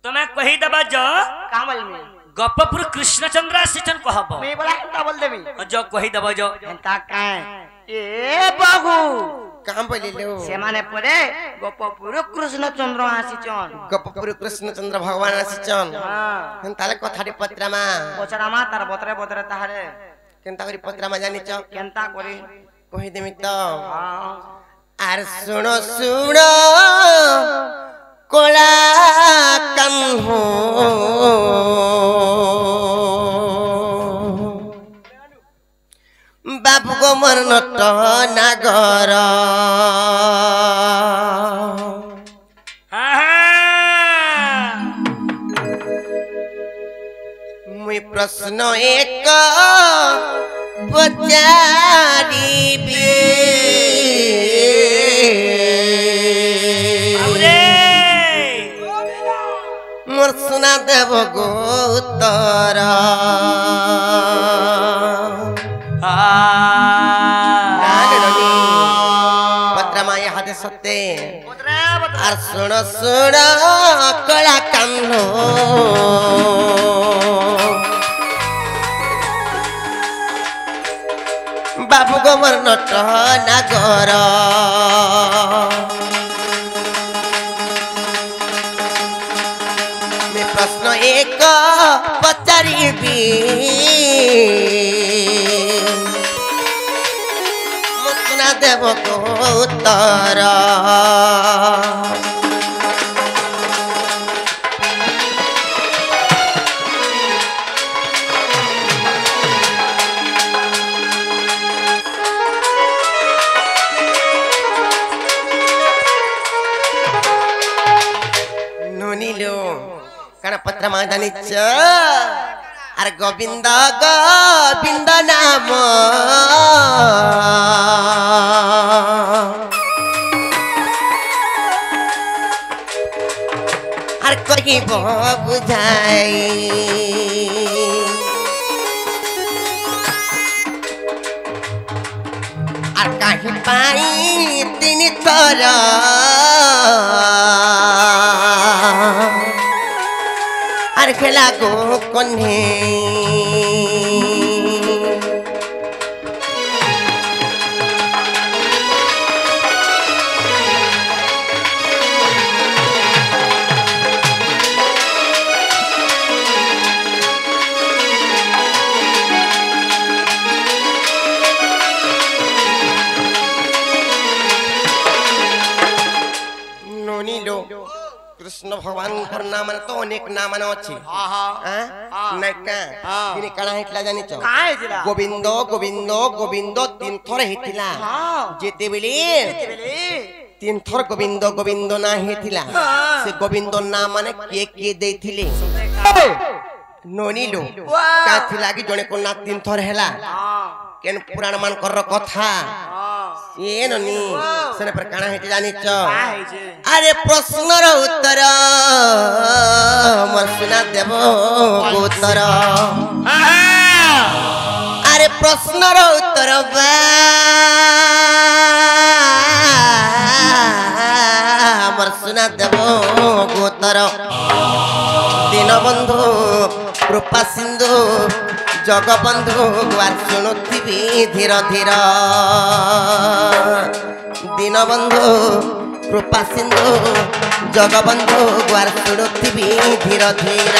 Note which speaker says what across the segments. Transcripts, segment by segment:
Speaker 1: तुम्हें कही दबा जो
Speaker 2: कामल में
Speaker 1: गपपुर कृष्णचंद्र आसीचन कहब
Speaker 2: मैं बोला का बोल देबी
Speaker 1: जो कही दबा जो
Speaker 2: एंता काए ए बाबू
Speaker 3: काम पहिले लो
Speaker 2: से माने परे गोपपुर कृष्णचंद्र आसीचन
Speaker 3: गपपुर कृष्णचंद्र भगवान आसीचन
Speaker 2: हां
Speaker 3: ताले कथाटी पत्रमा
Speaker 2: बचरामा तार बतरे बतरे ताहारे
Speaker 3: केनता करी पत्रमा जानिच
Speaker 2: केनता करी
Speaker 3: कहि देमी तो
Speaker 2: हां
Speaker 3: आर सुनो सुनो कोला कन्हो बाबू गो मरनट नागर मुई प्रश्न एक पचारिबी मोर सुना देव गो उत्तर पत्रमा यहाँ सत्य आर सुन सुन कला कान्हो बाबू गोबर नट नागर मैं प्रश्न एक पचारिबी मुसना देव को उत्तर कण पत्र मानिच अरे गोविंद गोविंद नाम अरे कही बुझाई अरे कहीं पाई तीन थर अरे खेला को कन्हे नोनी लो कृष्ण भगवान पर नाम तो अनेक नाम अछि
Speaker 2: हां हां
Speaker 3: नैका तिनी काना हेतला जानि छ
Speaker 2: काहे जिला
Speaker 3: गोविंद गोविंद गोविंद तीन थर हेतिला जेते बेले तीन थर गोविंद गोविंद ना हेतिला से गोविंद नाम माने के देथिले नोनी लो का थिला कि जने को ना तीन थर हेला केन पुराण मान कर कथा ये ननी सने पर काना हेति जानि छ अरे प्रश्नर उत्तर मोर सुना देव उत्तर अरे प्रश्नर उत्तर मोर सुना देव उत्तर दीनबंधु कृपा सिंधु जगबंधु गुआर शुणुथिबी धीर धीर दीनबंधु कृपा सिंधु जगबंधु गुआर शुणुथिबी धीर धीर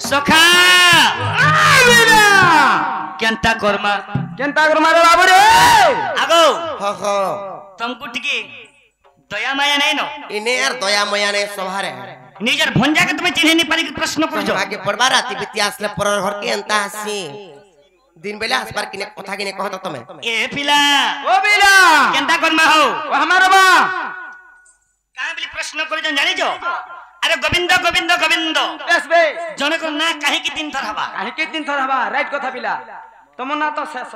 Speaker 1: सखा केंता कर्मा रे बाबू रे आगो
Speaker 3: ह ह
Speaker 1: तुमको टिके दया माया नहीं नो
Speaker 3: इने यार दया माया ने सभारे
Speaker 1: निजर भंजा के तुम्हें चिन्ह नहीं पारी प्रश्न कर जो
Speaker 3: आगे पढ़बा राती इतिहास ले पर घर के अंता हसी दिन बेला हसबार किने कथा किने कहत तमे
Speaker 1: ए पिला
Speaker 2: ओ बिला
Speaker 1: केंता कर्मा हो
Speaker 2: ओ हमारा बा
Speaker 1: का बोली प्रश्न कर जानि जो अरे गोविंद गोविंद गोविंद
Speaker 2: बेस बे
Speaker 1: जने को ना काहे की तीन थर हवा
Speaker 2: काहे के दिन थर हवा राइट कथा बिला तुम ना तो शेष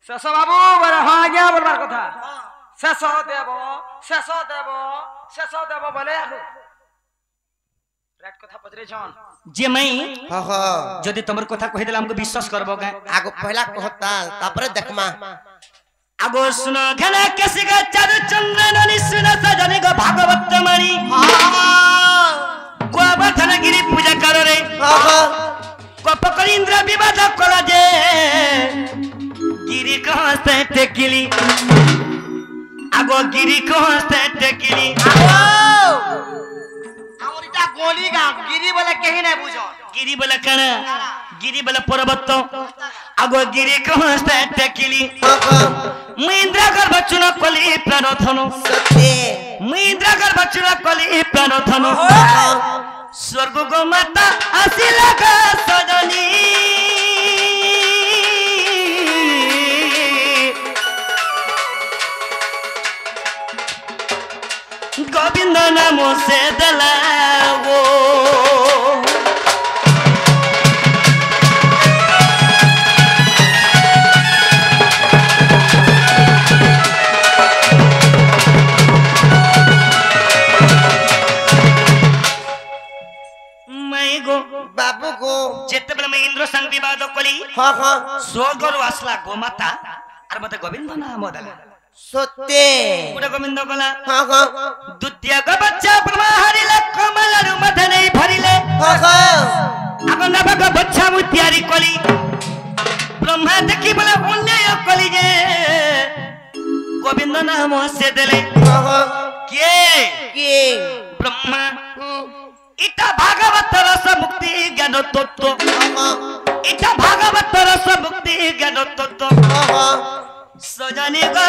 Speaker 2: शेष बाबू हां आज्ञा बोलबार कथा शेष देव बोले राइट कथा पचरे छन
Speaker 1: जे मैं
Speaker 3: हाँ हाँ
Speaker 1: जदि तुमर कथा कहि देला हमको विश्वास करबो का
Speaker 3: आगो पहला कहता तापरे देखमा
Speaker 1: आगो सुनो घना केसिगा चारु चंद्रन निसुन सजनी गो भागवत मणि गोवर्धन गिरी पूजा करो रे
Speaker 3: हाँ हाँ
Speaker 1: कपकर इंद्र विवाद कला जे गिरी कहाँ से टेकिली आगो गिरी कहाँ से टेकिली
Speaker 2: हमरिटा गोली गा गिरी बोले कहीं नहीं बुझो
Speaker 1: गिरी बोला कना गिरी बोला पर्वत आगो गिरी कहाँ से टेकिली
Speaker 3: हाँ हाँ
Speaker 1: महेंद्र गर्भ चुना कली प्राणधनु
Speaker 3: सत्य
Speaker 1: महेंद्र गर्भ चुना कली प्राणधनु स्वर्ग गो माता आसिला गा सजनी गोविंद नाम से दलावो
Speaker 3: बाबू को
Speaker 1: जेतेबेले मैं इंद्र संग विवाद कली
Speaker 3: हाँ हाँ
Speaker 1: स्वर्गरु आसला गोमाता और मते गोविंद नाम दला
Speaker 3: सत्य
Speaker 1: गुड गोविंद गला
Speaker 3: हाँ हाँ
Speaker 1: द्वितीय गो बच्चा ब्रह्मा हरिले कमलरु मध्य नहीं भरिले
Speaker 3: हाँ हाँ
Speaker 1: अब नवक बच्चा मु तैयारी कली ब्रह्मा देखी बोले अन्याय कली जे गोविंद नाम से देले
Speaker 3: हाँ हाँ
Speaker 1: के ब्रह्मा इटा भागवत रस मुक्ति ज्ञान तत्व इटा भागवत रस मुक्ति ज्ञान तत्व सजनी गो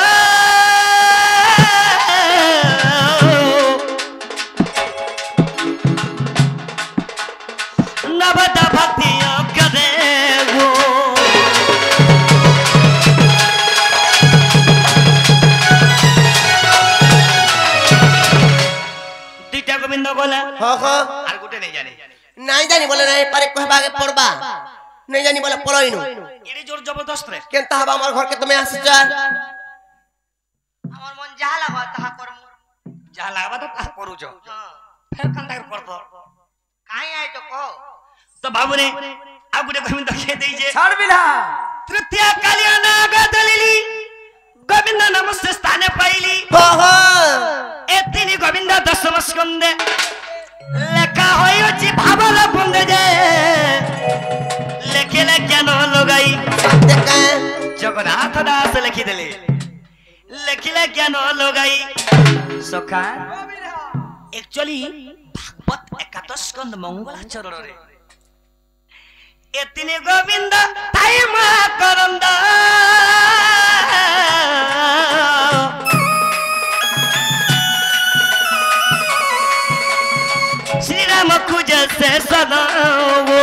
Speaker 1: नवद भक्ति करे वो दुईटा गोविंद बोला
Speaker 3: हाँ हाँ
Speaker 1: আর গুটে নেই জানি
Speaker 3: नहीं जानी बोले नहीं पारे कहबा के पड़बा नहीं जानी बोले पड़ोइनु
Speaker 1: এরে জোর জবরদস্ত রে
Speaker 3: केनता हबा हमर घर के तुम्हें आसी जा
Speaker 2: हमर मन जहा लागो तहा करम
Speaker 1: যা লাগবা তো তা করুছ ফের কান্ডা করব
Speaker 2: काई आइ तो को
Speaker 1: তো বাবুরে আর গুটে গোবিন্দ খেয়ে দেই যে
Speaker 2: छाड़ बिला
Speaker 1: तृतीय कल्याण गदलिली गोविंद नमस्ते स्थाने पाइली
Speaker 3: हाँ हाँ
Speaker 1: एतिनी गोविंद दशम स्कंदे लेखा होइछि भावल बंदे जे लेखेले ज्ञान लगाई
Speaker 3: देखा
Speaker 1: जगन्नाथ दास लिखि देले लेखिले ज्ञान लगाई सखा एक्चुअली भागवत एकादश स्कंद मंगलाचरण रे एतिनी गोविंद ताई मा करंद श्री राम खुज से सदावो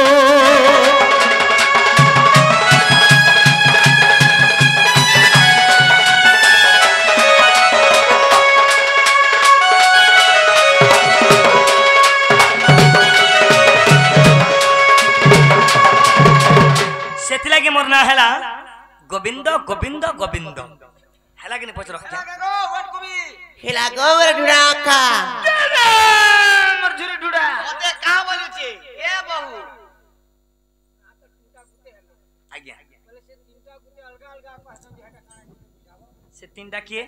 Speaker 1: सेथिलागे मोर ना हैला गोविंद गोविंद गोविंद हैला कि नहीं पच रखते
Speaker 2: व्हाट कबी
Speaker 3: हिला गोबर ढुड़ा का
Speaker 2: हमर झुरी ढुडा ओते का बोलु छी ए बहू
Speaker 1: आज्ञा से तीनटा किए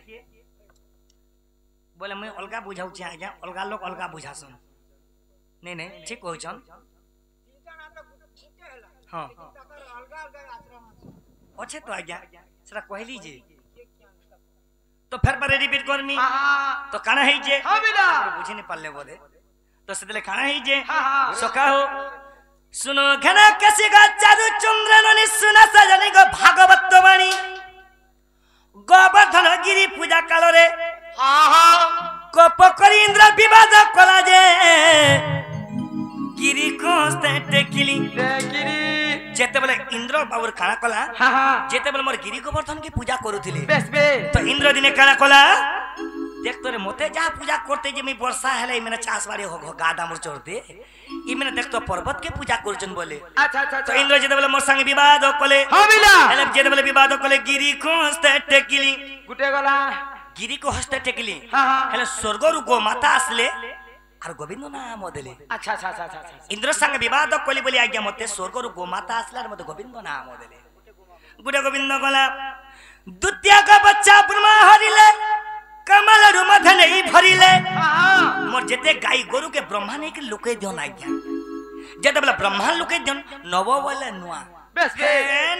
Speaker 1: बोले मैं अलगा बुझाऊ छी आज्ञा अलगा लोग अलगा बुझासन नहीं नहीं ठीक कहछन हां अच्छे तो आज्ञा सेरा कहली जे तो फिर पर रिपीट करमी तो काना है जे
Speaker 2: हां बिना
Speaker 1: बुझी नहीं पाले बोले तो सेदले काना है जे सका हो सुनो घना कसी गा चारु चंद्रन निसुन सजनी गो भागवत वाणी गोवर्धन गिरी पूजा काल रे
Speaker 2: हां हां
Speaker 1: कोप करी इंद्र विवाद कला जे गिरी कोस्ते टेकिली
Speaker 2: गिरी
Speaker 1: जेते बेले इंद्र बाबूर काना कला
Speaker 2: हां हां
Speaker 1: जेते बेले मोर गिरी गोवर्धन की पूजा करूथिले
Speaker 2: बेस बे
Speaker 1: तो इंद्र दिने काना कला देख तोरे मोते जा पूजा करते जे मैं वर्षा हेले मैंने चास बारे हो गादा मोर चढ़ते ई मैंने देख तो पर्वत के पूजा करजन बोले
Speaker 2: अच्छा अच्छा
Speaker 1: तो इंद्र जेते बेले मोर संग विवाद कले
Speaker 2: हां बिला
Speaker 1: हेले जेते बेले विवाद कले गिरी कोस्ते टेकिली
Speaker 2: गुटे गला
Speaker 1: गिरी को हस्ते टेकली
Speaker 2: हाँ, हाँ।
Speaker 1: हेले स्वर्ग रु गो माता आसले আর গোবিন্দ নাম দেলে
Speaker 2: আচ্ছা আচ্ছা আচ্ছা আচ্ছা
Speaker 1: ইন্দ্র সঙ্গে বিবাদ কলি বলি আজ্ঞা মতে স্বর্গ রু গো মাতা আসলার মতে গোবিন্দ নাম দেলে গুড়ে গোবিন্দ গলা দ্বিতীয় কা বাচ্চা ব্রহ্মা হরিলে कमल रु मध नहीं भरिले मोर जेते गाय गोरु के ब्रह्मा नहीं के लुके दियोन आज्ञा जेते बोला ब्रह्मा लुके दियोन नव बोले नुआ
Speaker 2: बेस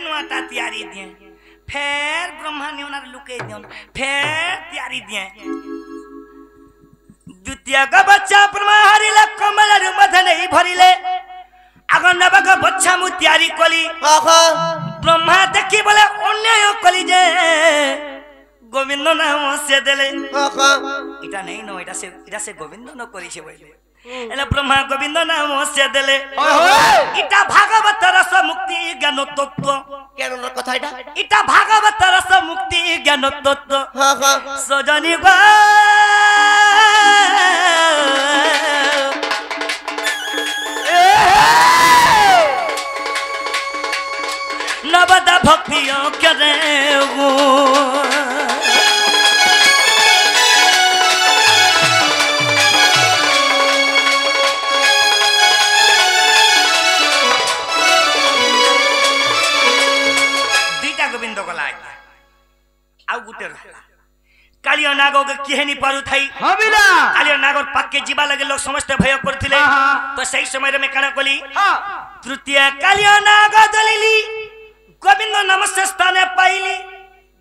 Speaker 1: नुआ ता तैयारी दिए फिर ब्रह्मा ने उनार लुके दियोन फिर तैयारी दिए द्वितीय का बच्चा ब्रह्मा हरिले कमल रु मध नहीं भरिले अगर नव का बच्चा मु तैयारी कली ब्रह्मा देखी बोले अन्याय कली जे গোবিন্দ নাম সে দেলে এটা নেই নো এটা সে গোবিন্দ ন করিছে বলে এলা ব্রহ্মা গোবিন্দ নাম সে দেলে এটা ভাগবত রস মুক্তি জ্ঞান তত্ত্ব
Speaker 3: কেন না কথা
Speaker 1: এটা ভাগবত রস মুক্তি জ্ঞান তত্ত্ব সজনি গো নবদা ভক্তিও করে গো गोविंद गला आउ गुटे कालिया नागो के केहनी पारु थाई
Speaker 2: हबिला
Speaker 1: कालिया नागोर पाके जीवा लगे लोग समस्त भय करथिले तो सही समय रे में काना कली तृतीय कालिया नाग दलिली गोविंद नमस्ते स्थाने पाइली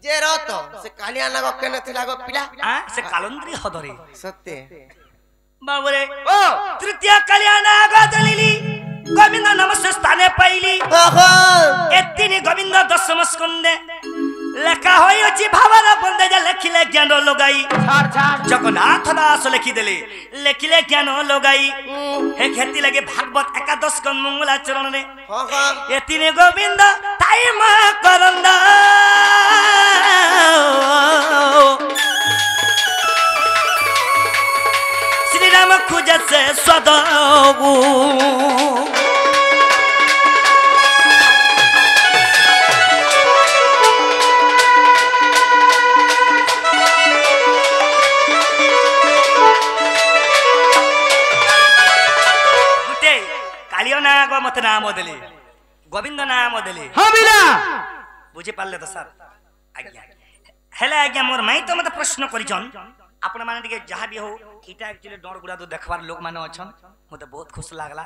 Speaker 3: जे रत से कालिया नाग केने थिला गो पिला
Speaker 1: से कालंद्री हदरे
Speaker 3: सत्य
Speaker 1: बाबरे ओ तृतीय कालिया नाग दलिली गोविंद नमस्ते स्थाने पाइली एतिनी गोविंद दशम स्कंदे लेखा होई अछि भावर बंदे जे लेखिले ज्ञान लगाई
Speaker 2: छाड़ छाड़
Speaker 1: जगन्नाथ दास लिखि देले लेखिले ज्ञान लगाई हे खेती लगे भागवत एकादश स्कंद मंगलाचरण रे एतिनी गोविंद टाइम करंदा श्री राम खुजे से सदगु मत नाम देले गोविंद नाम देले
Speaker 2: हबिला
Speaker 1: बुझे पाले तो सर आज्ञा हेले आज्ञा मोर माई तो मत प्रश्न करिजन आपण माने के जहा भी हो इटा एक्चुअली डर गुडा तो देखबार लोक माने अछन मते बहुत खुश लागला।